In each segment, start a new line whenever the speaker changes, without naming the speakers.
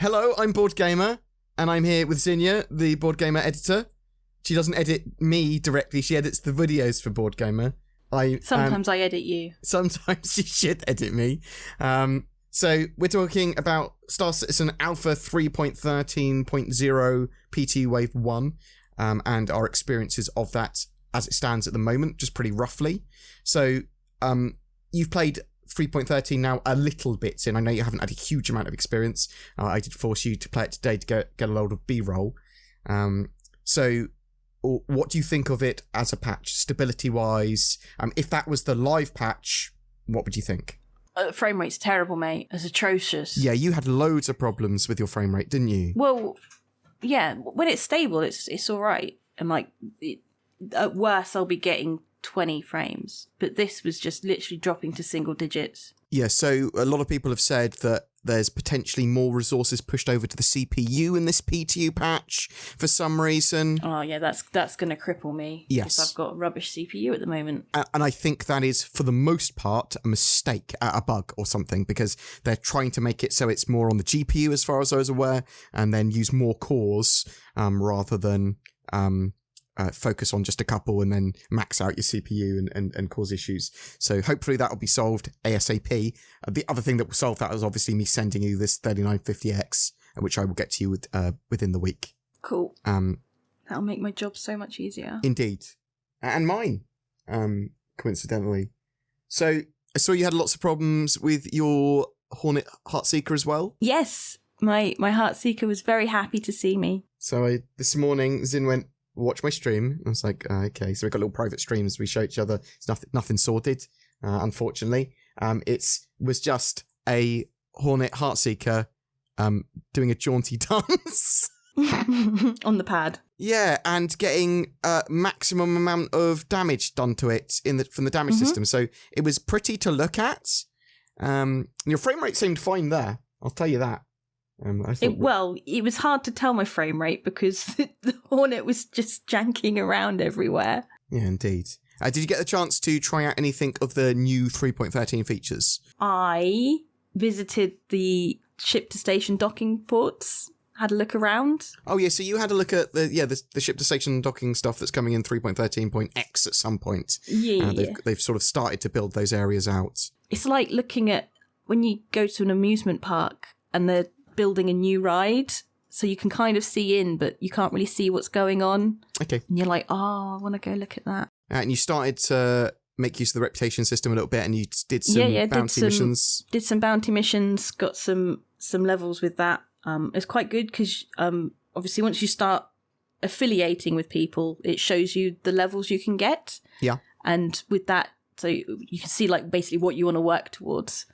Hello, I'm BoredGamer, and I'm here with Zinnia, the BoredGamer editor. She doesn't edit me directly, she edits the videos for BoredGamer.
Sometimes I edit you.
Sometimes she should edit me. So we're talking about Star Citizen Alpha 3.13.0 PT Wave 1 and our experiences of that as it stands at the moment, just pretty roughly. So you've played 3.13 now a little bit in. I know you haven't had a huge amount of experience. I did force you to play it today to get a load of B-roll. So what do you think of it as a patch, stability-wise? If that was the live patch, what would you think?
Frame rate's terrible, mate. It's atrocious.
Yeah, you had loads of problems with your frame rate, didn't you?
Well, yeah. When it's stable, it's all right. And at worst, I'll be getting 20 frames. But this was just literally dropping to single digits. Yeah,
so a lot of people have said that there's potentially more resources pushed over to the CPU in this PTU patch for some reason.
Oh, yeah, that's going to cripple me.
Yes.
Because I've got a rubbish CPU at the moment.
And I think that is, for the most part, a mistake, a bug or something, because they're trying to make it so it's more on the GPU, as far as I was aware, and then use more cores rather than focus on just a couple and then max out your CPU and cause issues. So hopefully that will be solved ASAP. The other thing that will solve that is obviously me sending you this 3950X, which I will get to you within the week.
Cool. That'll make my job so much easier.
Indeed. And mine, coincidentally. So I saw you had lots of problems with your Hornet Heartseeker as well.
Yes. My Heartseeker was very happy to see me.
So this morning, Zin went, watch my stream. I was like, okay. So we've got little private streams. We show each other. It's nothing sorted, unfortunately. It was just a Hornet Heartseeker doing a jaunty dance.
On the pad.
Yeah, and getting maximum amount of damage done to it from the damage system. So it was pretty to look at. Your frame rate seemed fine there. I'll tell you that.
It was hard to tell my frame rate because the Hornet was just janking around everywhere.
Yeah, indeed. Did you get the chance to try out anything of the new 3.13 features?
I visited the ship-to-station docking ports, had a look around.
Oh, yeah, so you had a look at the ship-to-station docking stuff that's coming in 3.13.x at some point.
Yeah.
They've sort of started to build those areas out.
It's like looking at when you go to an amusement park and they're building a new ride, so you can kind of see in, but you can't really see what's going on.
Okay.
And you're like, I want to go look at that.
And you started to make use of the reputation system a little bit, and you did some bounty missions.
Did some bounty missions, got some levels with that. It's quite good because obviously once you start affiliating with people, it shows you the levels you can get.
Yeah.
And with that, so you can see like basically what you want to work towards.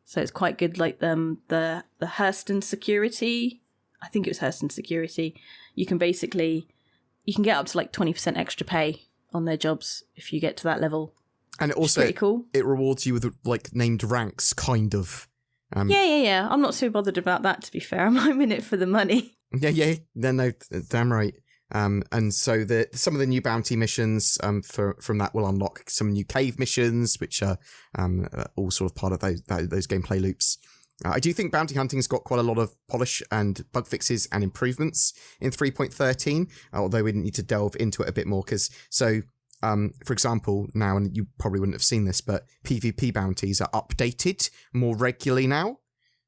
So it's quite good, like the Hurston Security. I think it was Hurston Security. You can get up to like 20% extra pay on their jobs if you get to that level.
And it also,
pretty cool.
It rewards you with like named ranks, kind of.
Yeah. I'm not so bothered about that, to be fair. I'm in it for the money.
Yeah. No, damn right. And so some of the new bounty missions from that will unlock some new cave missions, which are all sort of part of those gameplay loops. I do think bounty hunting's got quite a lot of polish and bug fixes and improvements in 3.13, although we need to delve into it a bit more for example, now, and you probably wouldn't have seen this, but PvP bounties are updated more regularly now.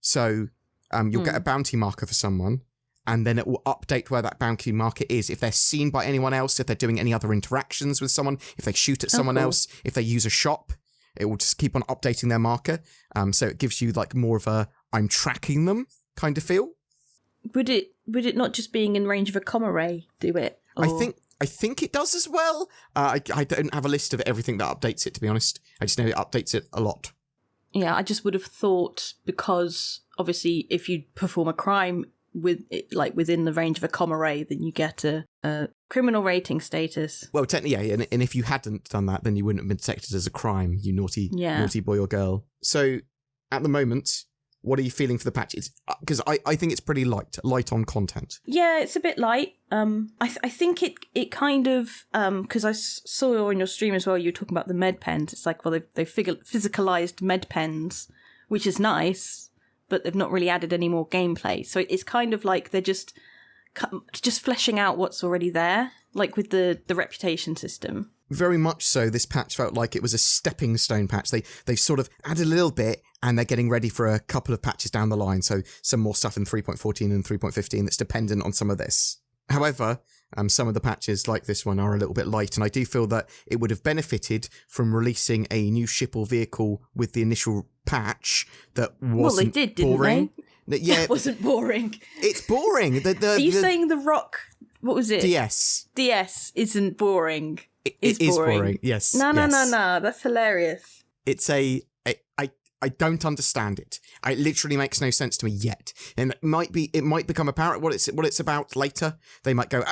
So you'll get a bounty marker for someone, and then it will update where that bounty marker is. If they're seen by anyone else, if they're doing any other interactions with someone, if they shoot at someone else, if they use a shop, it will just keep on updating their marker. So it gives you like more of a I'm tracking them kind of feel.
Would it not just being in range of a comma ray do it? Or?
I think it does as well. I don't have a list of everything that updates it, to be honest. I just know it updates it a lot. Yeah,
I just would have thought, because obviously if you perform a crime within the range of a comma ray, then you get a criminal rating status.
Well, technically, yeah, and if you hadn't done that, then you wouldn't have been detected as a crime, you naughty boy or girl. So, at the moment, what are you feeling for the patch? Because I think it's pretty light on content.
Yeah, it's a bit light. I think it kind of, because I saw on your stream as well, you were talking about the med pens. It's like, well, they physicalized med pens, which is nice. but they've not really added any more gameplay. So it's kind of like they're just fleshing out what's already there, like with the reputation system.
Very much so. This patch felt like it was a stepping stone patch. They've sort of added a little bit, and they're getting ready for a couple of patches down the line. So some more stuff in 3.14 and 3.15 that's dependent on some of this. However, some of the patches like this one are a little bit light, and I do feel that it would have benefited from releasing a new ship or vehicle with the initial patch that wasn't
well, they did, didn't
boring. Yeah,
it wasn't boring.
It's boring.
Are you saying the Rock? What was it?
DS.
DS isn't boring.
It is boring. Yes.
No. That's hilarious.
It's I don't understand it. It literally makes no sense to me yet. And it might become apparent what it's about later. They might go,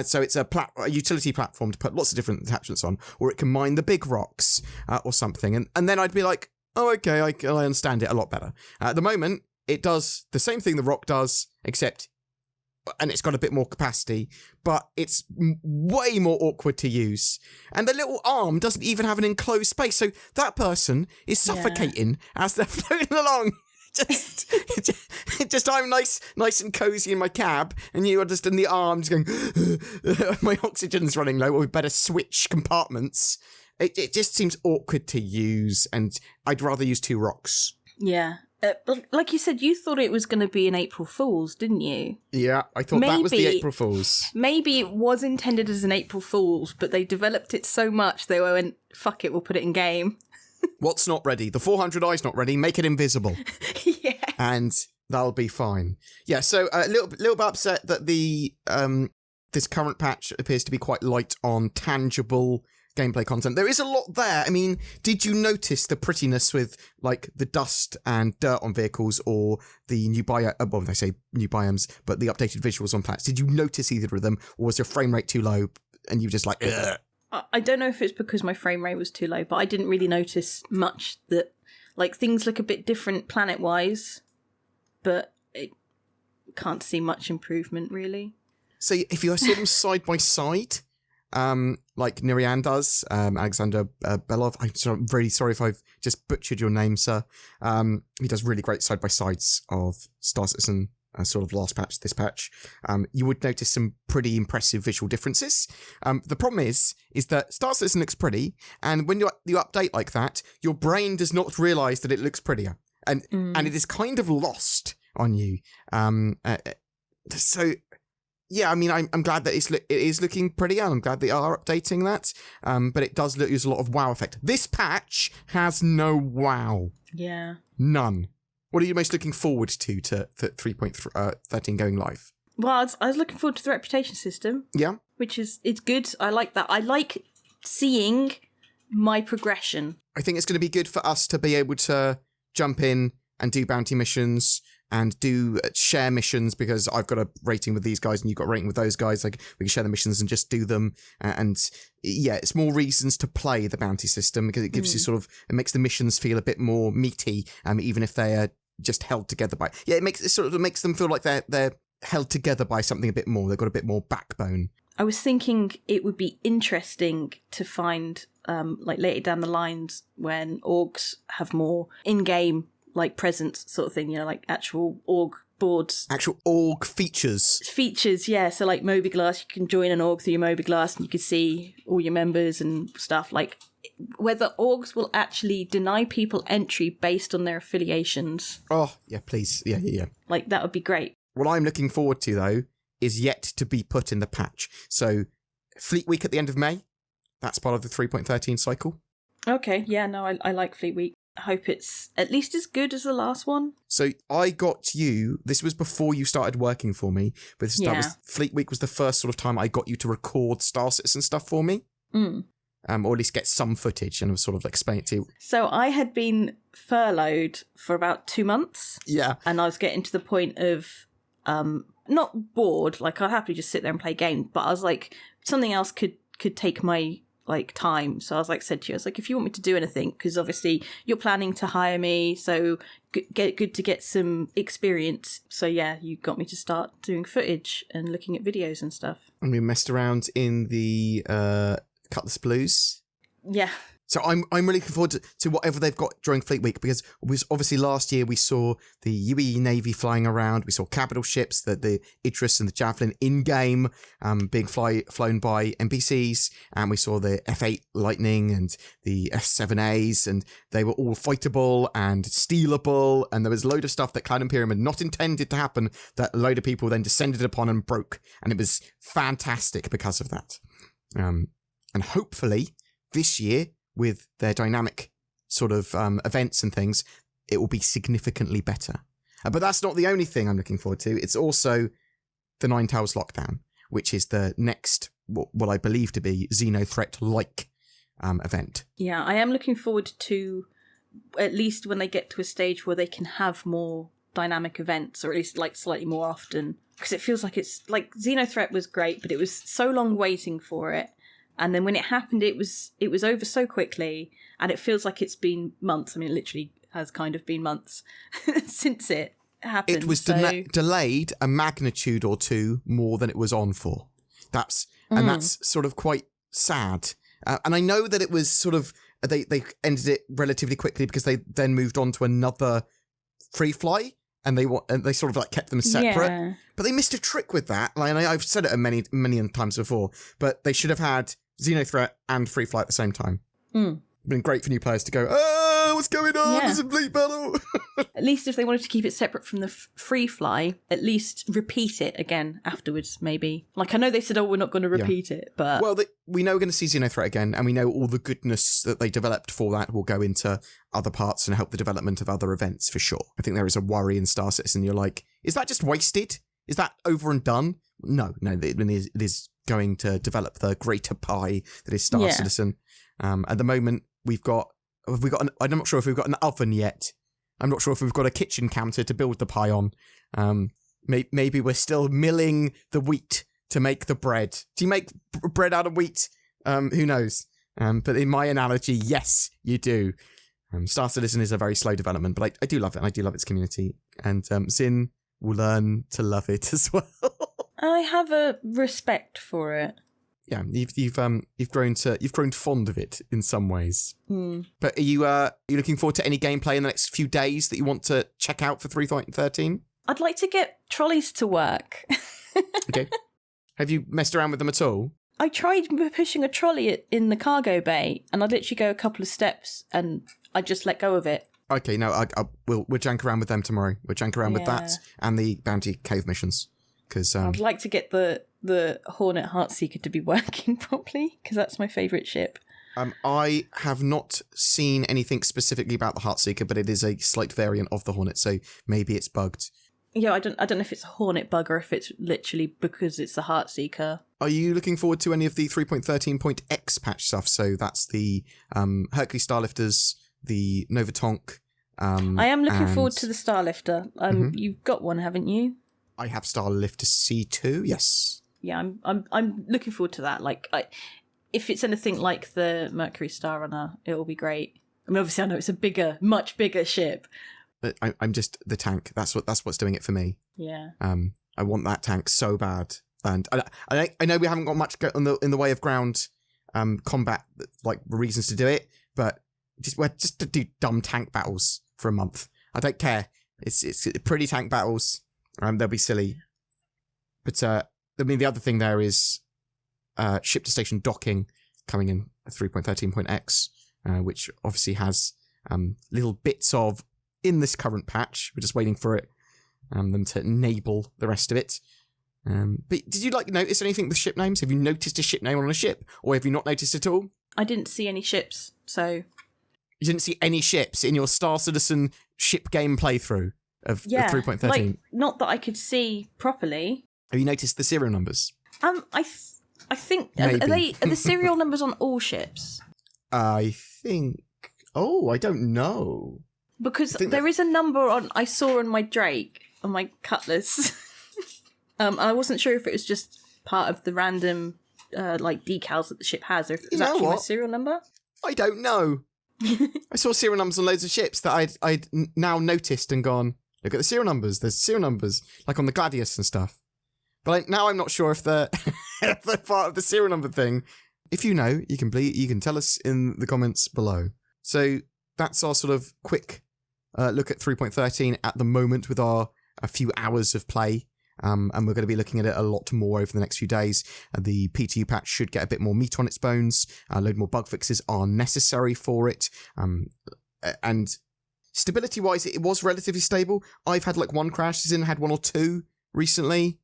so it's a utility platform to put lots of different attachments on, or it can mine the big rocks or something. And then I'd be like, oh, okay, I understand it a lot better. At the moment, it does the same thing the Rock does, except, and it's got a bit more capacity, but it's way more awkward to use. And the little arm doesn't even have an enclosed space, so that person is suffocating as they're floating along. Just I'm nice and cozy in my cab, and you are just in the arm, just going, my oxygen's running low, or we better switch compartments. It just seems awkward to use, and I'd rather use two rocks.
Yeah. Like you said, you thought it was going to be an April Fool's, didn't you?
Yeah, I thought that was the April Fool's.
Maybe it was intended as an April Fool's, but they developed it so much they went, fuck it, we'll put it in game.
What's not ready? The 400i's not ready, make it invisible.
Yeah.
And that'll be fine. Yeah, so a little bit upset that the this current patch appears to be quite light on tangible gameplay content. There is a lot there. I mean, did you notice the prettiness with like the dust and dirt on vehicles, or the new well, they say new biomes, but the updated visuals on patch? Did you notice either of them, or was your frame rate too low and you were just like, ugh?
I don't know if it's because my frame rate was too low, but I didn't really notice much that, like, things look a bit different planet-wise, but I can't see much improvement, really.
So if you saw them side by side, like Nirian does, Alexander Belov, I'm really sorry if I've just butchered your name, sir. He does really great side by sides of Star Citizen, sort of last patch, this patch. You would notice some pretty impressive visual differences. The problem is that Star Citizen looks pretty, and when you update like that, your brain does not realise that it looks prettier, and it is kind of lost on you. So. Yeah, I mean, I'm glad that it is looking prettier. I'm glad they are updating that. But it does use a lot of wow effect. This patch has no wow.
Yeah.
None. What are you most looking forward to 3.13 going live?
Well, I was looking forward to the reputation system.
Yeah.
It's good. I like that. I like seeing my progression.
I think it's going to be good for us to be able to jump in and do bounty missions and do share missions, because I've got a rating with these guys and you've got a rating with those guys. Like, we can share the missions and just do them. And yeah, it's more reasons to play the bounty system, because it gives you sort of, it makes the missions feel a bit more meaty, even if they are just held together by, it makes them feel like they're held together by something a bit more. They've got a bit more backbone.
I was thinking it would be interesting to find, like later down the lines, when orgs have more in-game like presence sort of thing, like actual org boards. Actual
org features.
Features, yeah. So like Mobiglass, you can join an org through your Mobiglass and you can see all your members and stuff. Like whether orgs will actually deny people entry based on their affiliations.
Oh, yeah, please. Yeah.
Like that would be great.
What I'm looking forward to, though, is yet to be put in the patch. So Fleet Week at the end of May, that's part of the 3.13 cycle.
Okay, yeah, no, I like Fleet Week. I hope it's at least as good as the last one.
So I got you, this was before you started working for me, but Fleet Week was the first sort of time I got you to record Star Citizen stuff for me. Or at least get some footage and sort of explain it to you.
So I had been furloughed for about 2 months.
Yeah.
And I was getting to the point of not bored, like I'd happily just sit there and play games, but I was like, something else could take my like time. So I was like, said to you, I was like, if you want me to do anything, because obviously you're planning to hire me, so good to get some experience. So yeah, you got me to start doing footage and looking at videos and stuff.
And we messed around in the Cutlass Blues.
Yeah.
So I'm really looking forward to whatever they've got during Fleet Week, because obviously last year we saw the UE Navy flying around, we saw capital ships, the Idris and the Javelin in-game being flown by NPCs, and we saw the F8 Lightning and the F7As, and they were all fightable and stealable, and there was a load of stuff that Cloud Imperium had not intended to happen that a load of people then descended upon and broke, and it was fantastic because of that. And hopefully this year, with their dynamic sort of events and things, it will be significantly better. But that's not the only thing I'm looking forward to. It's also the Nine Tails Lockdown, which is the next, what I believe to be Xenothreat-like event.
Yeah, I am looking forward to at least when they get to a stage where they can have more dynamic events, or at least like slightly more often. Because it feels like it's like Xenothreat was great, but it was so long waiting for it. And then when it happened, it was over so quickly, and it feels like it's been months. I mean, it literally has kind of been months since it happened.
It was delayed a magnitude or two more than it was on for. That's sort of quite sad. And I know that it was sort of they ended it relatively quickly because they then moved on to another free fly, and they sort of like kept them separate. Yeah. But they missed a trick with that. Like, I've said it many times before, but they should have had Xenothreat and Free Fly at the same time. It'd been great for new players to go, oh, what's going on? Yeah. There's a bleep battle.
At least if they wanted to keep it separate from the Free Fly, at least repeat it again afterwards, maybe. Like, I know they said, oh, we're not going to repeat it, but...
Well, we know we're going to see Xenothreat again, and we know all the goodness that they developed for that will go into other parts and help the development of other events, for sure. I think there is a worry in Star Citizen. You're like, is that just wasted? Is that over and done? No, it is going to develop the greater pie that is Star Citizen. At the moment, I'm not sure if we've got an oven yet. I'm not sure if we've got a kitchen counter to build the pie on. Maybe we're still milling the wheat to make the bread. Do you make bread out of wheat? Who knows? But in my analogy, yes, you do. Star Citizen is a very slow development, but I do love it, and I do love its community. And Zin will learn to love it as well.
I have a respect for it.
Yeah, you've grown fond of it in some ways. But are you looking forward to any gameplay in the next few days that you want to check out for 3.13?
I'd like to get trolleys to work.
Okay. Have you messed around with them at all?
I tried pushing a trolley in the cargo bay, and I'd literally go a couple of steps, and I just let go of it.
Okay, no, we'll jank around with them tomorrow. We'll jank around with that and the bounty cave missions. Because
I'd like to get the Hornet Heartseeker to be working properly, because that's my favourite ship.
I have not seen anything specifically about the Heartseeker, but it is a slight variant of the Hornet, so maybe it's bugged.
Yeah, I don't know if it's a Hornet bug or if it's literally because it's the Heartseeker.
Are you looking forward to any of the 3.13.x patch stuff? So that's the Hercules Starlifters, the Nova Tonk.
I am looking forward to the Starlifter. You've got one, haven't you?
I have Starlifter C2, yes.
Yeah, I'm looking forward to that. Like, if it's anything like the Mercury Star Runner, it will be great. I mean, obviously, I know it's a much bigger ship.
But I'm just the tank. That's what's doing it for me.
Yeah.
I want that tank so bad, and I know we haven't got much in the way of ground combat, like reasons to do it, but just to do dumb tank battles for a month. I don't care. It's pretty tank battles. They'll be silly. But I mean, the other thing there is ship to station docking coming in 3.13.x, which obviously has little bits of in this current patch. We're just waiting for it them to enable the rest of it. But did you notice anything with ship names? Have you noticed a ship name on a ship, or have you not noticed at all?
I didn't see any ships, so
you didn't see any ships in your Star Citizen ship game playthrough of 3.13.
Like, not that I could see properly.
Have you noticed the serial numbers?
I think are the serial numbers on all ships?
I think. Oh, I don't know.
Because there is a number I saw on my Drake, on my Cutlass. I wasn't sure if it was just part of the random decals that the ship has, or if it was actually my serial number.
I don't know. I saw serial numbers on loads of ships that I'd now noticed and gone, look at the serial numbers. There's serial numbers, like on the Gladius and stuff. But now I'm not sure if they're, if they're part of the serial number thing. If you know, you can tell us in the comments below. So that's our sort of quick look at 3.13 at the moment with a few hours of play. And we're going to be looking at it a lot more over the next few days. The PTU patch should get a bit more meat on its bones. A load more bug fixes are necessary for it. And stability-wise, it was relatively stable. I've had like one crash, Zin had one or two recently.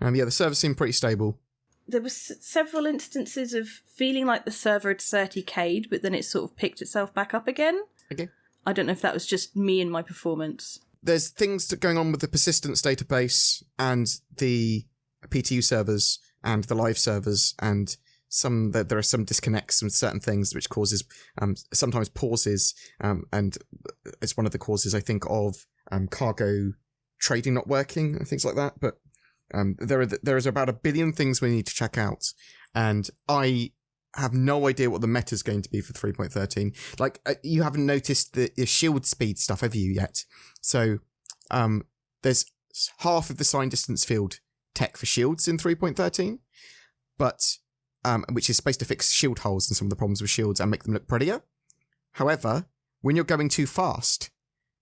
Yeah, the server seemed pretty stable.
There was several instances of feeling like the server had 30k'd, but then it sort of picked itself back up again.
Okay.
I don't know if that was just me and my performance.
There's things going on with the persistence database and the PTU servers and the live servers, and there are some disconnects with certain things which causes sometimes pauses, and it's one of the causes, I think, of cargo trading not working and things like that. But there is about 1 billion things we need to check out, and I have no idea what the meta is going to be for 3.13. Like, you haven't noticed the shield speed stuff, have you, yet? So, there's half of the sign distance field tech for shields in 3.13, but, which is supposed to fix shield holes and some of the problems with shields and make them look prettier. However, when you're going too fast,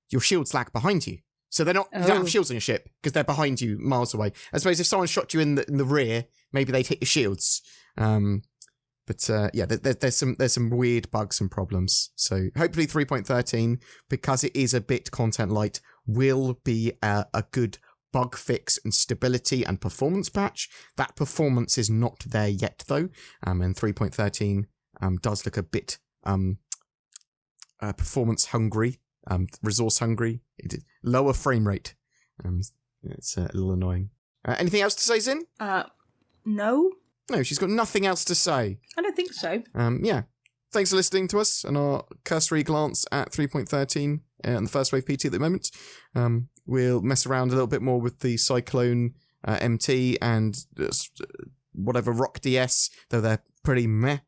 your shields lag behind you. So you don't have shields on your ship because they're behind you miles away. I suppose if someone shot you in the rear, maybe they'd hit your shields. Yeah, there's some weird bugs and problems. So hopefully 3.13, because it is a bit content light, will be a good bug fix and stability and performance patch. That performance is not there yet though, and 3.13 does look a bit performance hungry, resource hungry, lower frame rate. It's a little annoying. Anything else to say, Zin?
No.
No, she's got nothing else to say.
I don't think so.
Yeah. Thanks for listening to us and our cursory glance at 3.13 and the first wave PT at the moment. We'll mess around a little bit more with the Cyclone MT and whatever Rock DS, though they're pretty meh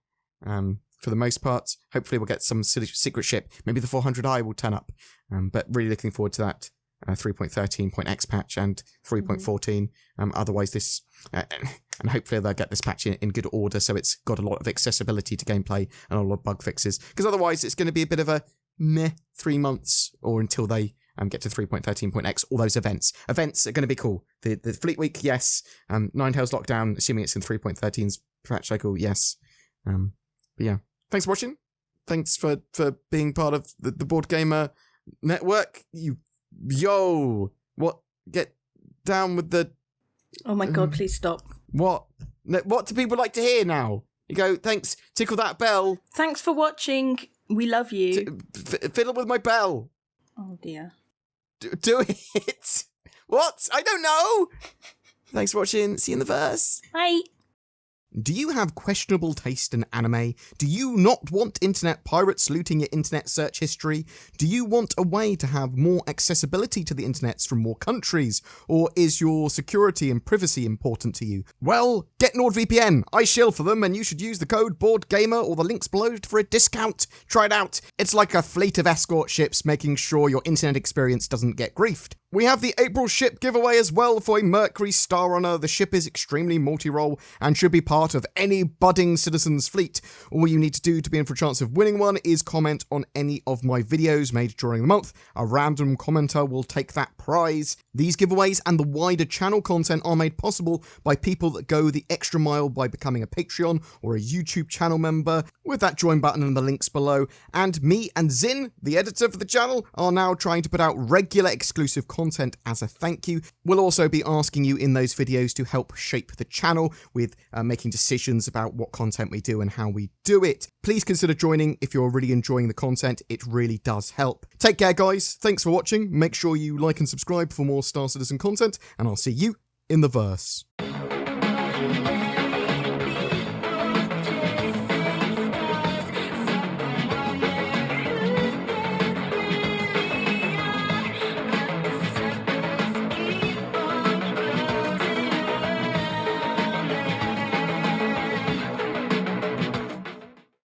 for the most part. Hopefully we'll get some secret ship. Maybe the 400i will turn up. But really looking forward to that 3.13.x patch and 3.14. Otherwise this... and hopefully they'll get this patch in good order so it's got a lot of accessibility to gameplay and a lot of bug fixes. Because otherwise it's going to be a bit of a meh 3 months or until they get to 3.13.x, all those events. Events are going to be cool. The Fleet Week, yes. Ninetales Lockdown, assuming it's in 3.13's patch cycle, yes. But yeah. Thanks for watching. Thanks for being part of the BoredGamer network. What? Get down with the...
Oh my god, please stop.
What do people like to hear now? You go, thanks, tickle that bell.
Thanks for watching. We love you.
Fiddle with my bell.
Oh dear.
Do it. What? I don't know. Thanks for watching. See you in the verse.
Bye.
Do you have questionable taste in anime? Do you not want internet pirates looting your internet search history? Do you want a way to have more accessibility to the internets from more countries? Or is your security and privacy important to you? Well, get NordVPN. I shill for them and you should use the code BoredGamer or the links below for a discount. Try it out. It's like a fleet of escort ships making sure your internet experience doesn't get griefed. We have the April ship giveaway as well for a Mercury Star Runner. The ship is extremely multi-role and should be part of any budding citizen's fleet. All you need to do to be in for a chance of winning one is comment on any of my videos made during the month. A random commenter will take that prize. These giveaways and the wider channel content are made possible by people that go the extra mile by becoming a Patreon or a YouTube channel member with that join button and the links below. And me and Zin, the editor for the channel, are now trying to put out regular exclusive content as a thank you. We'll also be asking you in those videos to help shape the channel with making decisions about what content we do and how we do it. Please consider joining if you're really enjoying the content. It really does help. Take care, guys. Thanks for watching. Make sure you like and subscribe for more Star Citizen content, and I'll see you in the verse.